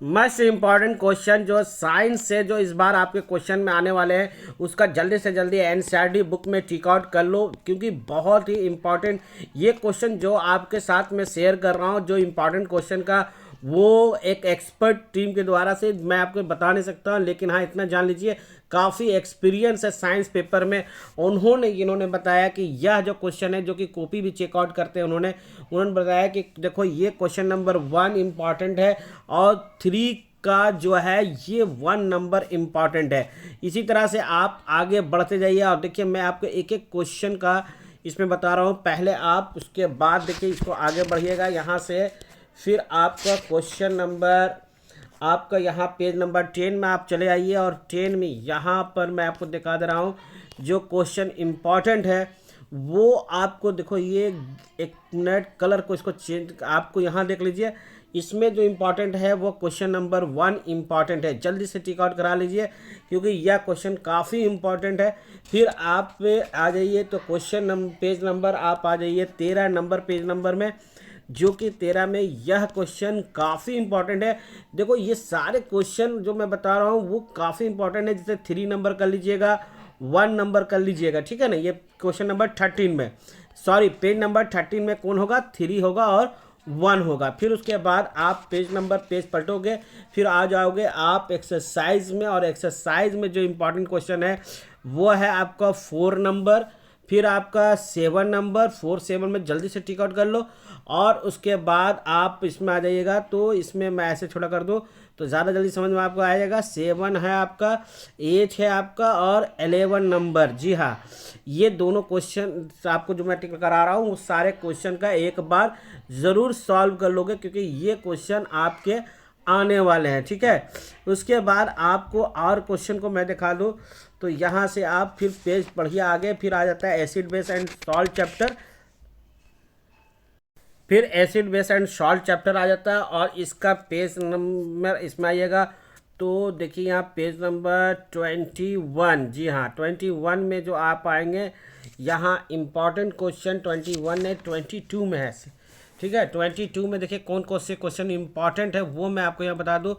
Most important question जो science से जो इस बार आपके क्वेश्चन में आने वाले हैं उसका जल्दी से जल्दी एनसीईआरटी बुक में टिक आउट कर लो, क्योंकि बहुत ही इम्पॉर्टेंट ये क्वेश्चन जो आपके साथ में शेयर कर रहा हूँ, जो इम्पॉर्टेंट क्वेश्चन का वो एक एक्सपर्ट टीम के द्वारा से मैं आपको बता नहीं सकता, लेकिन हाँ इतना जान लीजिए काफ़ी एक्सपीरियंस है साइंस पेपर में। इन्होंने बताया कि यह जो क्वेश्चन है, जो कि कॉपी भी चेकआउट करते हैं उन्होंने बताया कि देखो ये क्वेश्चन नंबर 1 इम्पॉर्टेंट है और 3 का जो है ये 1 नंबर इम्पॉर्टेंट है। इसी तरह से आप आगे बढ़ते जाइए और देखिए मैं आपको एक एक क्वेश्चन का इसमें बता रहा हूँ, पहले आप उसके बाद देखिए इसको आगे बढ़िएगा यहाँ से। फिर आपका क्वेश्चन नंबर आपका यहाँ पेज नंबर 10 में आप चले आइए और 10 में यहाँ पर मैं आपको दिखा दे रहा हूँ जो क्वेश्चन इम्पॉर्टेंट है वो आपको देखो ये एक मिनट कलर को इसको चेंज आपको यहाँ देख लीजिए। इसमें जो इम्पॉर्टेंट है वो क्वेश्चन नंबर 1 इम्पॉर्टेंट है, जल्दी से टिक आउट करा लीजिए क्योंकि यह क्वेश्चन काफ़ी इम्पॉर्टेंट है। फिर आप आ जाइए तो क्वेश्चन नंबर पेज नंबर आप आ जाइए 13 नंबर पेज नंबर में, जो कि 13 में यह क्वेश्चन काफ़ी इंपॉर्टेंट है। देखो ये सारे क्वेश्चन जो मैं बता रहा हूँ वो काफ़ी इंपॉर्टेंट है, जैसे 3 नंबर कर लीजिएगा, 1 नंबर कर लीजिएगा, ठीक है ना। ये क्वेश्चन नंबर 13 में, सॉरी पेज नंबर 13 में कौन होगा, 3 होगा और 1 होगा। फिर उसके बाद आप पेज पलटोगे, फिर आ जाओगे आप एक्सरसाइज में, और एक्सरसाइज में जो इम्पोर्टेंट क्वेश्चन है वो है आपका 4 नंबर, फिर आपका 7 नंबर, 4 7 में जल्दी से टिक आउट कर लो। और उसके बाद आप इसमें आ जाइएगा, तो इसमें मैं ऐसे छोटा कर दूँ तो ज़्यादा जल्दी समझ में आपको आ जाएगा। 7 है आपका, 8 है आपका और 11 नंबर। जी हाँ, ये दोनों क्वेश्चन आपको जो मैं टिक करा रहा हूँ उस सारे क्वेश्चन का एक बार ज़रूर सॉल्व कर लोगे, क्योंकि ये क्वेश्चन आपके आने वाले हैं, ठीक है। उसके बाद आपको और क्वेश्चन को मैं दिखा दूँ तो यहाँ से आप फिर पेज पढ़िए आगे, फिर आ जाता है acid base and salt chapter. फिर acid base and salt chapter आ जाता है और इसका पेज नंबर इसमें आइएगा तो देखिए यहाँ पेज नंबर 21। जी हाँ, 21 में जो आप आएंगे यहाँ इम्पॉर्टेंट क्वेश्चन 21 है, 22 में है, ठीक है। 22 में देखिए कौन कौन से क्वेश्चन इंपॉर्टेंट है वो मैं आपको यहाँ बता दूँ।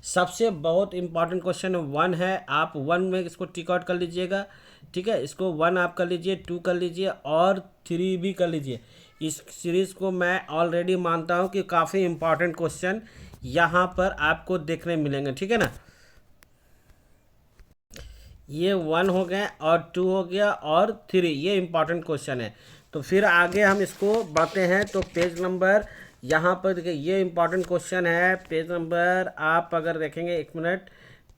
सबसे बहुत इंपॉर्टेंट क्वेश्चन 1 है, आप 1 में इसको टिक आउट कर लीजिएगा, ठीक है। इसको 1 आप कर लीजिए, 2 कर लीजिए और 3 भी कर लीजिए। इस सीरीज़ को मैं ऑलरेडी मानता हूँ कि काफ़ी इंपॉर्टेंट क्वेश्चन यहाँ पर आपको देखने मिलेंगे, ठीक है ना। ये 1 हो गया और 2 हो गया और 3, ये इंपॉर्टेंट क्वेश्चन है। तो फिर आगे हम इसको बढ़ते हैं तो पेज नंबर यहाँ पर देखिए ये इंपॉर्टेंट क्वेश्चन है। पेज नंबर आप अगर देखेंगे, एक मिनट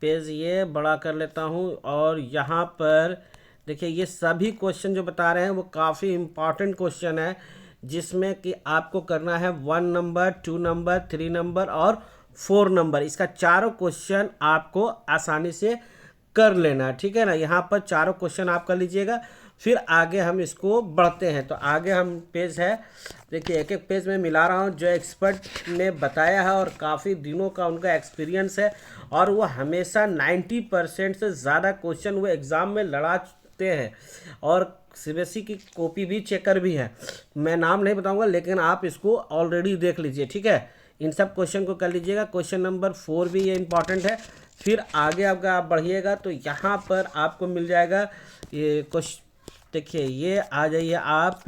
पेज ये बड़ा कर लेता हूँ और यहाँ पर देखिए ये सभी क्वेश्चन जो बता रहे हैं वो काफ़ी इंपॉर्टेंट क्वेश्चन है, जिसमें कि आपको करना है 1 नंबर, 2 नंबर, 3 नंबर और 4 नंबर। इसका चारों क्वेश्चन आपको आसानी से कर लेना, ठीक है ना। यहाँ पर चारों क्वेश्चन आप कर लीजिएगा, फिर आगे हम इसको बढ़ते हैं। तो आगे हम पेज है देखिए, एक एक पेज में मिला रहा हूँ जो एक्सपर्ट ने बताया है और काफ़ी दिनों का उनका एक्सपीरियंस है, और वो हमेशा 90% से ज़्यादा क्वेश्चन वो एग्ज़ाम में लड़ाते हैं, और सीबीएसई की कॉपी भी चेकर भी है। मैं नाम नहीं बताऊंगा लेकिन आप इसको ऑलरेडी देख लीजिए, ठीक है। इन सब क्वेश्चन को कर लीजिएगा। क्वेश्चन नंबर 4 भी ये इंपॉर्टेंट है। फिर आगे आपका आप बढ़िएगा तो यहाँ पर आपको मिल जाएगा ये क्वेश्चन, देखिए ये आ जाइए आप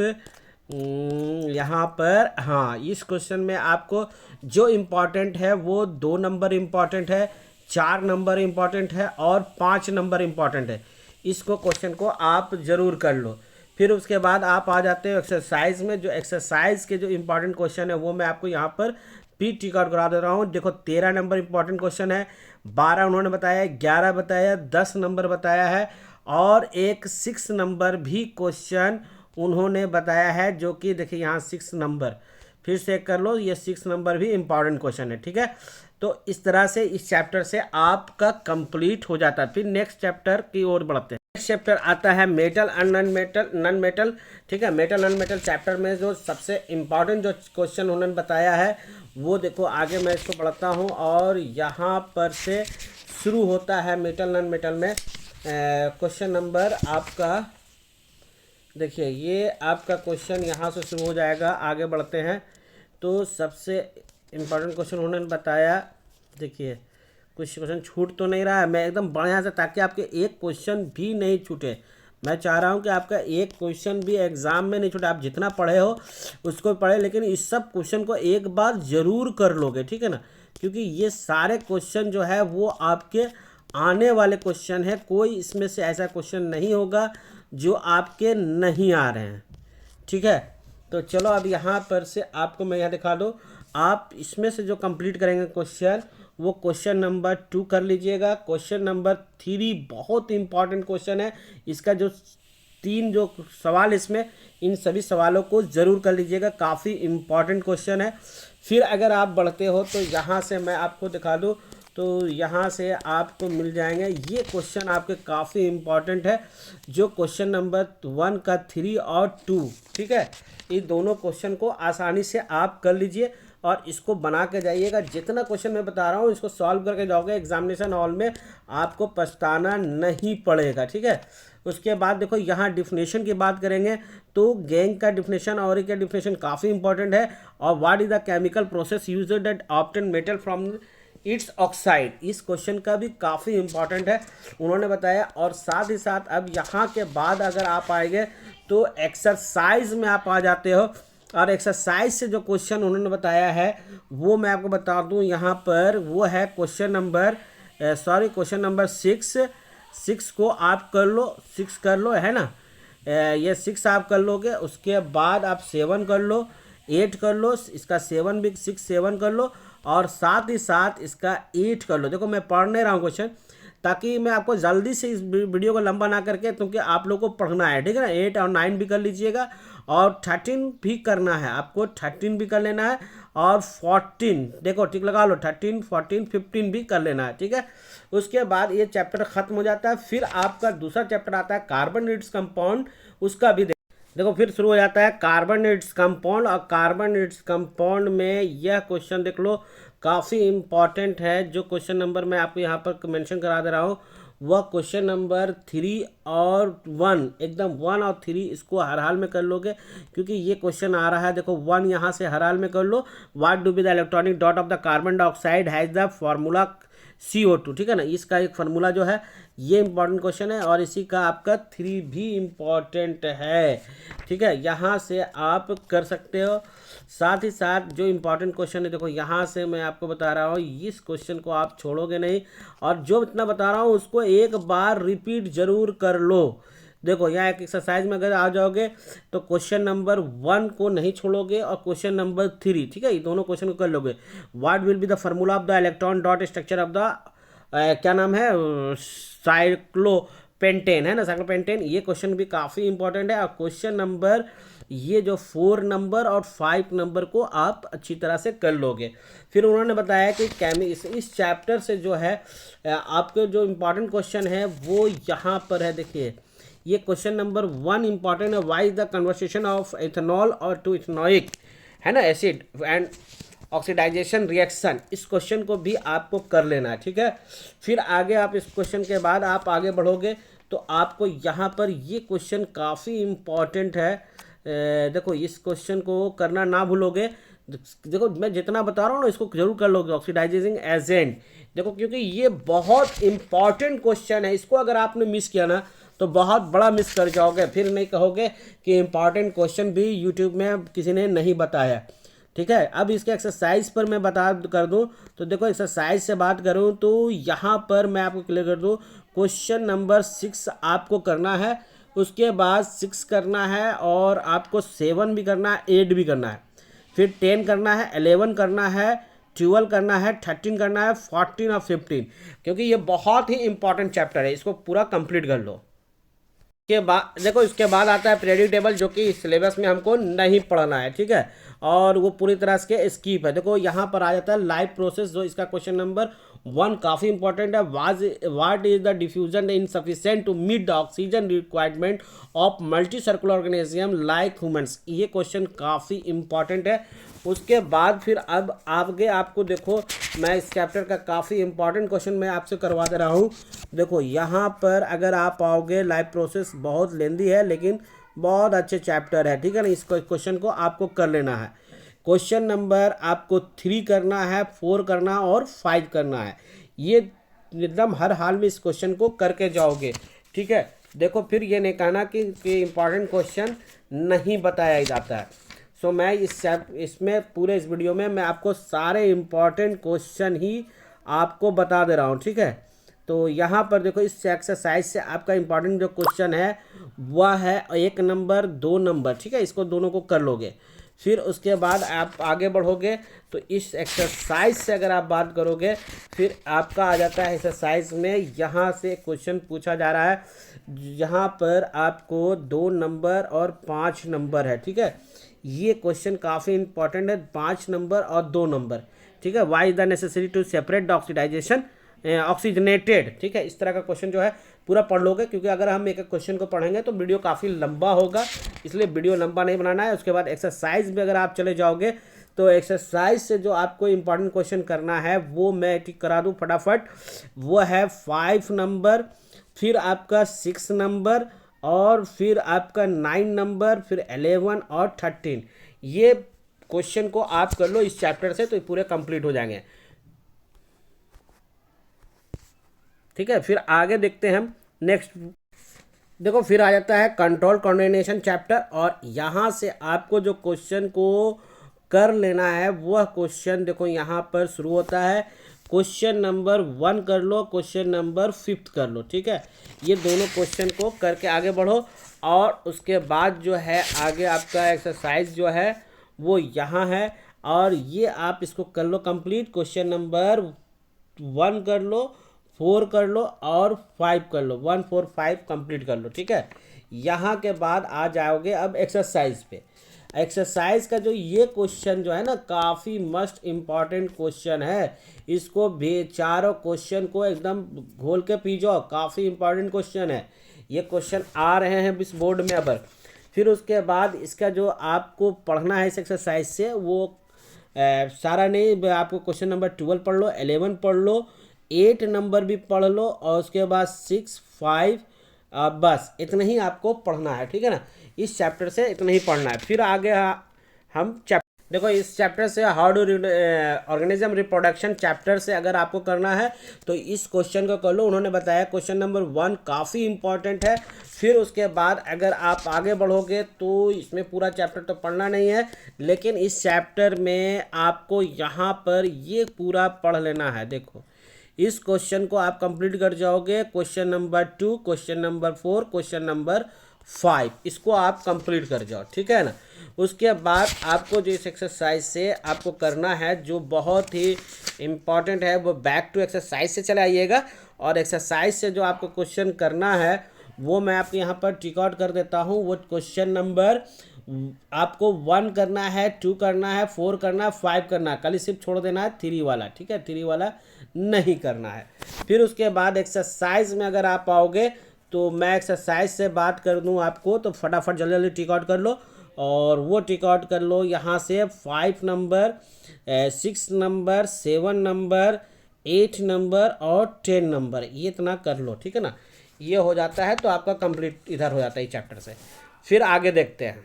यहाँ पर। हाँ, इस क्वेश्चन में आपको जो इम्पॉर्टेंट है वो 2 नंबर इम्पॉर्टेंट है, 4 नंबर इम्पॉर्टेंट है और 5 नंबर इम्पॉर्टेंट है। इसको क्वेश्चन को आप ज़रूर कर लो। फिर उसके बाद आप आ जाते हो एक्सरसाइज में, जो एक्सरसाइज के जो इम्पॉर्टेंट क्वेश्चन है वो मैं आपको यहाँ पर भी टिक आउट करा दे रहा हूँ। देखो 13 नंबर इम्पॉर्टेंट क्वेश्चन है, 12 उन्होंने बताया, 11 बताया, 10 नंबर बताया है और एक 6 नंबर भी क्वेश्चन उन्होंने बताया है, जो कि देखिए यहाँ 6 नंबर फिर से कर लो, ये 6 नंबर भी इम्पॉर्टेंट क्वेश्चन है, ठीक है। तो इस तरह से इस चैप्टर से आपका कंप्लीट हो जाता है। फिर नेक्स्ट चैप्टर की ओर बढ़ते हैं। नेक्स्ट चैप्टर आता है मेटल एंड नॉन मेटल, ठीक है। मेटल नॉन मेटल चैप्टर में जो सबसे इम्पॉर्टेंट जो क्वेश्चन उन्होंने बताया है वो देखो आगे मैं इसको पढ़ता हूँ, और यहाँ पर से शुरू होता है मेटल नॉन मेटल में क्वेश्चन नंबर आपका, देखिए ये आपका क्वेश्चन यहाँ से शुरू हो जाएगा। आगे बढ़ते हैं तो सबसे इम्पोर्टेंट क्वेश्चन उन्होंने बताया देखिए कुछ क्वेश्चन छूट तो नहीं रहा है, मैं एकदम बढ़िया से, ताकि आपके एक क्वेश्चन भी नहीं छूटे। मैं चाह रहा हूँ कि आपका एक क्वेश्चन भी एग्जाम में नहीं छूटे। आप जितना पढ़े हो उसको पढ़े, लेकिन इस सब क्वेश्चन को एक बार जरूर कर लोगे, ठीक है ना, क्योंकि ये सारे क्वेश्चन जो है वो आपके आने वाले क्वेश्चन है। कोई इसमें से ऐसा क्वेश्चन नहीं होगा जो आपके नहीं आ रहे हैं, ठीक है। तो चलो अब यहाँ पर से आपको मैं यहाँ दिखा दूँ। आप इसमें से जो कंप्लीट करेंगे क्वेश्चन, वो क्वेश्चन नंबर 2 कर लीजिएगा। क्वेश्चन नंबर 3 बहुत इंपॉर्टेंट क्वेश्चन है। इसका जो 3 जो सवाल इसमें, इन सभी सवालों को ज़रूर कर लीजिएगा, काफ़ी इंपॉर्टेंट क्वेश्चन है। फिर अगर आप बढ़ते हो तो यहाँ से मैं आपको दिखा दूँ, तो यहाँ से आपको मिल जाएंगे ये क्वेश्चन आपके काफ़ी इम्पॉर्टेंट है, जो क्वेश्चन नंबर 1 का 3 और 2, ठीक है। ये दोनों क्वेश्चन को आसानी से आप कर लीजिए और इसको बना के जाइएगा। जितना क्वेश्चन मैं बता रहा हूँ इसको सॉल्व करके जाओगे एग्जामिनेशन हॉल में, आपको पछताना नहीं पड़ेगा, ठीक है। उसके बाद देखो यहाँ डिफिनेशन की बात करेंगे तो गैंग का डिफिनेशन और का डिफिनेशन काफ़ी इंपॉर्टेंट है। और what is the chemical process used that obtain metal from its oxide, इस क्वेश्चन का भी काफ़ी इंपॉर्टेंट है, उन्होंने बताया। और साथ ही साथ अब यहाँ के बाद अगर आप आएंगे तो एक्सरसाइज में आप आ जाते हो, और एक्सरसाइज से जो क्वेश्चन उन्होंने बताया है वो मैं आपको बता दूं यहाँ पर, वो है क्वेश्चन नंबर 6 को आप कर लो, 6 कर लो, है ना। ये 6 आप कर लोगे, उसके बाद आप 7 कर लो, 8 कर लो, इसका 7 भी 7 कर लो, और साथ ही साथ इसका 8 कर लो। देखो मैं पढ़ नहीं रहा हूँ क्वेश्चन, ताकि मैं आपको जल्दी से इस वीडियो को लंबा ना करके, क्योंकि आप लोग को पढ़ना है, ठीक है ना। 8 और 9 भी कर लीजिएगा, और 13 भी करना है आपको, 13 भी कर लेना है, और 14 देखो टिक लगा लो, 13, 14, 15 भी कर लेना है, ठीक है। उसके बाद ये चैप्टर खत्म हो जाता है। फिर आपका दूसरा चैप्टर आता है कार्बोनेट्स कंपाउंड, उसका भी देखो फिर शुरू हो जाता है कार्बोनेट्स कंपाउंड। और कार्बोनेट्स कंपाउंड में यह क्वेश्चन देख लो, काफ़ी इंपॉर्टेंट है। जो क्वेश्चन नंबर मैं आपको यहाँ पर मेंशन करा दे रहा हूँ, वह क्वेश्चन नंबर 3 और 1, एकदम 1 और 3 इसको हर हाल में कर लोगे, क्योंकि ये क्वेश्चन आ रहा है। देखो 1 यहाँ से हर हाल में कर लो, what do be the electronic dot of the carbon dioxide has the formula CO2, ठीक है ना। इसका एक फार्मूला जो है ये इंपॉर्टेंट क्वेश्चन है, और इसी का आपका 3 भी इम्पॉर्टेंट है, ठीक है। यहाँ से आप कर सकते हो। साथ ही साथ जो इम्पोर्टेंट क्वेश्चन है, देखो यहाँ से मैं आपको बता रहा हूँ, इस क्वेश्चन को आप छोड़ोगे नहीं, और जो इतना बता रहा हूँ उसको एक बार रिपीट जरूर कर लो। देखो यहाँ एक एक्सरसाइज में अगर आ जाओगे तो क्वेश्चन नंबर 1 को नहीं छोड़ोगे, और क्वेश्चन नंबर 3, ठीक है, ये दोनों क्वेश्चन को कर लोगे। What will be the formula of the electron dot structure of the क्या नाम है, साइक्लोपेंटेन, है ना, साइक्लोपेंटेन। ये क्वेश्चन भी काफ़ी इंपॉर्टेंट है। और क्वेश्चन नंबर ये जो 4 नंबर और 5 नंबर को आप अच्छी तरह से कर लोगे। फिर उन्होंने बताया कि इस चैप्टर से जो है आपके जो इम्पोर्टेंट क्वेश्चन है वो यहाँ पर है। देखिए ये क्वेश्चन नंबर 1 इंपॉर्टेंट है, why is the conversation of ethanol और टू इथेनोइक, है ना, एसिड एंड ऑक्सीडाइजेशन रिएक्शन। इस क्वेश्चन को भी आपको कर लेना है, ठीक है। फिर आगे आप इस क्वेश्चन के बाद आप आगे बढ़ोगे तो आपको यहाँ पर ये क्वेश्चन काफ़ी इम्पॉर्टेंट है। देखो इस क्वेश्चन को करना ना भूलोगे। देखो मैं जितना बता रहा हूँ ना इसको जरूर कर लोगे, ऑक्सीडाइजिंग एजेंट। देखो क्योंकि ये बहुत इंपॉर्टेंट क्वेश्चन है, इसको अगर आपने मिस किया ना तो बहुत बड़ा मिस कर जाओगे, फिर नहीं कहोगे कि इम्पॉर्टेंट क्वेश्चन भी यूट्यूब में किसी ने नहीं बताया, ठीक है। अब इसके एक्सरसाइज पर मैं बता कर दूं तो देखो एक्सरसाइज से बात करूं तो यहाँ पर मैं आपको क्लियर कर दूं, क्वेश्चन नंबर 6 आपको करना है, उसके बाद 6 करना है, और आपको 7 भी करना है, 8 भी करना है, फिर 10 करना है, 11 करना है, 12 करना है, 13 करना है, 14 और 15, क्योंकि ये बहुत ही इंपॉर्टेंट चैप्टर है, इसको पूरा कंप्लीट कर लो। के बाद देखो इसके बाद आता है पीरियोडिक टेबल, जो कि सिलेबस में हमको नहीं पढ़ना है, ठीक है, और वो पूरी तरह से स्किप है। देखो यहाँ पर आ जाता है लाइफ प्रोसेस, जो इसका क्वेश्चन नंबर 1 काफ़ी इंपॉर्टेंट है। What is the diffusion insufficient to meet the oxygen requirement of multi circular organism like humans. ये क्वेश्चन काफ़ी इंपॉर्टेंट है। उसके बाद फिर अब आगे आपको देखो मैं इस चैप्टर का काफ़ी इंपॉर्टेंट क्वेश्चन मैं आपसे करवा दे रहा हूँ। देखो यहाँ पर अगर आप आओगे, लाइफ प्रोसेस बहुत लेंदी है लेकिन बहुत अच्छे चैप्टर है, ठीक है ना। इस क्वेश्चन को आपको कर लेना है, क्वेश्चन नंबर आपको 3 करना है, 4 करना और 5 करना है। ये एकदम हर हाल में इस क्वेश्चन को करके जाओगे, ठीक है। देखो फिर ये नहीं कहना कि इम्पॉर्टेंट क्वेश्चन नहीं बताया जाता है। सो मैं इसमें पूरे इस वीडियो में मैं आपको सारे इम्पॉर्टेंट क्वेश्चन ही आपको बता दे रहा हूँ, ठीक है। तो यहाँ पर देखो इस एक्सरसाइज से आपका इम्पॉर्टेंट जो क्वेश्चन है वह है 1 नंबर 2 नंबर, ठीक है। इसको दोनों को कर लोगे, फिर उसके बाद आप आगे बढ़ोगे। तो इस एक्सरसाइज से अगर आप बात करोगे, फिर आपका आ जाता है एक्सरसाइज में यहाँ से क्वेश्चन पूछा जा रहा है, यहाँ पर आपको 2 नंबर और 5 नंबर है, ठीक है। ये क्वेश्चन काफ़ी इंपॉर्टेंट है, 5 नंबर और 2 नंबर, ठीक है। Why is the necessary to separate the oxidisation oxygenated, ठीक है। इस तरह का क्वेश्चन जो है पूरा पढ़ लोगे, क्योंकि अगर हम एक एक क्वेश्चन को पढ़ेंगे तो वीडियो काफ़ी लंबा होगा, इसलिए वीडियो लंबा नहीं बनाना है। उसके बाद एक्सरसाइज में अगर आप चले जाओगे तो एक्सरसाइज से जो आपको इंपॉर्टेंट क्वेश्चन करना है वो मैं ठीक करा दूँ फटाफट। वो है 5 नंबर, फिर आपका 6 नंबर, और फिर आपका 9 नंबर, फिर 11 और 13। ये क्वेश्चन को आप कर लो इस चैप्टर से तो पूरे कंप्लीट हो जाएंगे, ठीक है। फिर आगे देखते हैं हम नेक्स्ट। देखो फिर आ जाता है कंट्रोल कोऑर्डिनेशन चैप्टर, और यहाँ से आपको जो क्वेश्चन को कर लेना है वह क्वेश्चन देखो यहाँ पर शुरू होता है। क्वेश्चन नंबर 1 कर लो, क्वेश्चन नंबर 5 कर लो, ठीक है। ये दोनों क्वेश्चन को करके आगे बढ़ो, और उसके बाद जो है आगे आपका एक्सरसाइज जो है वो यहाँ है, और ये आप इसको कर लो कंप्लीट। क्वेश्चन नंबर 1 कर लो, 4 कर लो और 5 कर लो, 1 4 5 कंप्लीट कर लो, ठीक है। यहाँ के बाद आ जाओगे अब एक्सरसाइज पे। एक्सरसाइज का जो ये क्वेश्चन जो है ना काफ़ी मस्ट इम्पॉर्टेंट क्वेश्चन है, इसको भी चारों क्वेश्चन को एकदम घोल के पी जाओ, काफ़ी इम्पॉर्टेंट क्वेश्चन है। ये क्वेश्चन आ रहे हैं इस बोर्ड में अब। फिर उसके बाद इसका जो आपको पढ़ना है इस एक्सरसाइज से वो सारा नहीं, आपको क्वेश्चन नंबर 12 पढ़ लो, 11 पढ़ लो, 8 नंबर भी पढ़ लो, और उसके बाद 6 5 बस इतना ही आपको पढ़ना है, ठीक है ना। इस चैप्टर से इतना ही पढ़ना है। फिर आगे हम देखो इस चैप्टर से how do organism reproduction chapter से अगर आपको करना है तो इस क्वेश्चन को कर लो। उन्होंने बताया क्वेश्चन नंबर 1 काफ़ी इंपॉर्टेंट है। फिर उसके बाद अगर आप आगे बढ़ोगे तो इसमें पूरा चैप्टर तो पढ़ना नहीं है, लेकिन इस चैप्टर में आपको यहाँ पर ये पूरा पढ़ लेना है। देखो इस क्वेश्चन को आप कंप्लीट कर जाओगे, question number 2, question number 4, question number 5, इसको आप कंप्लीट कर जाओ, ठीक है ना। उसके बाद आपको जो इस एक्सरसाइज से आपको करना है जो बहुत ही इम्पॉर्टेंट है वो बैक टू एक्सरसाइज से चले आइएगा, और एक्सरसाइज से जो आपको क्वेश्चन करना है वो मैं आपको यहाँ पर टिक आउट कर देता हूँ। वो क्वेश्चन नंबर आपको 1 करना है, 2 करना है, 4 करना है, 5 करना है, खाली सिर्फ छोड़ देना है 3 वाला, ठीक है। 3 वाला नहीं करना है। फिर उसके बाद एक्सरसाइज में अगर आप आओगे तो मैं एक्सरसाइज से बात कर दूँ आपको, तो फटाफट जल्दी जल्दी टिक आउट कर लो, और वो टिक आउट कर लो यहाँ से 5 नंबर, 6 नंबर, 7 नंबर, 8 नंबर और 10 नंबर, ये इतना कर लो, ठीक है ना। ये हो जाता है तो आपका कंप्लीट इधर हो जाता है इस चैप्टर से। फिर आगे देखते हैं।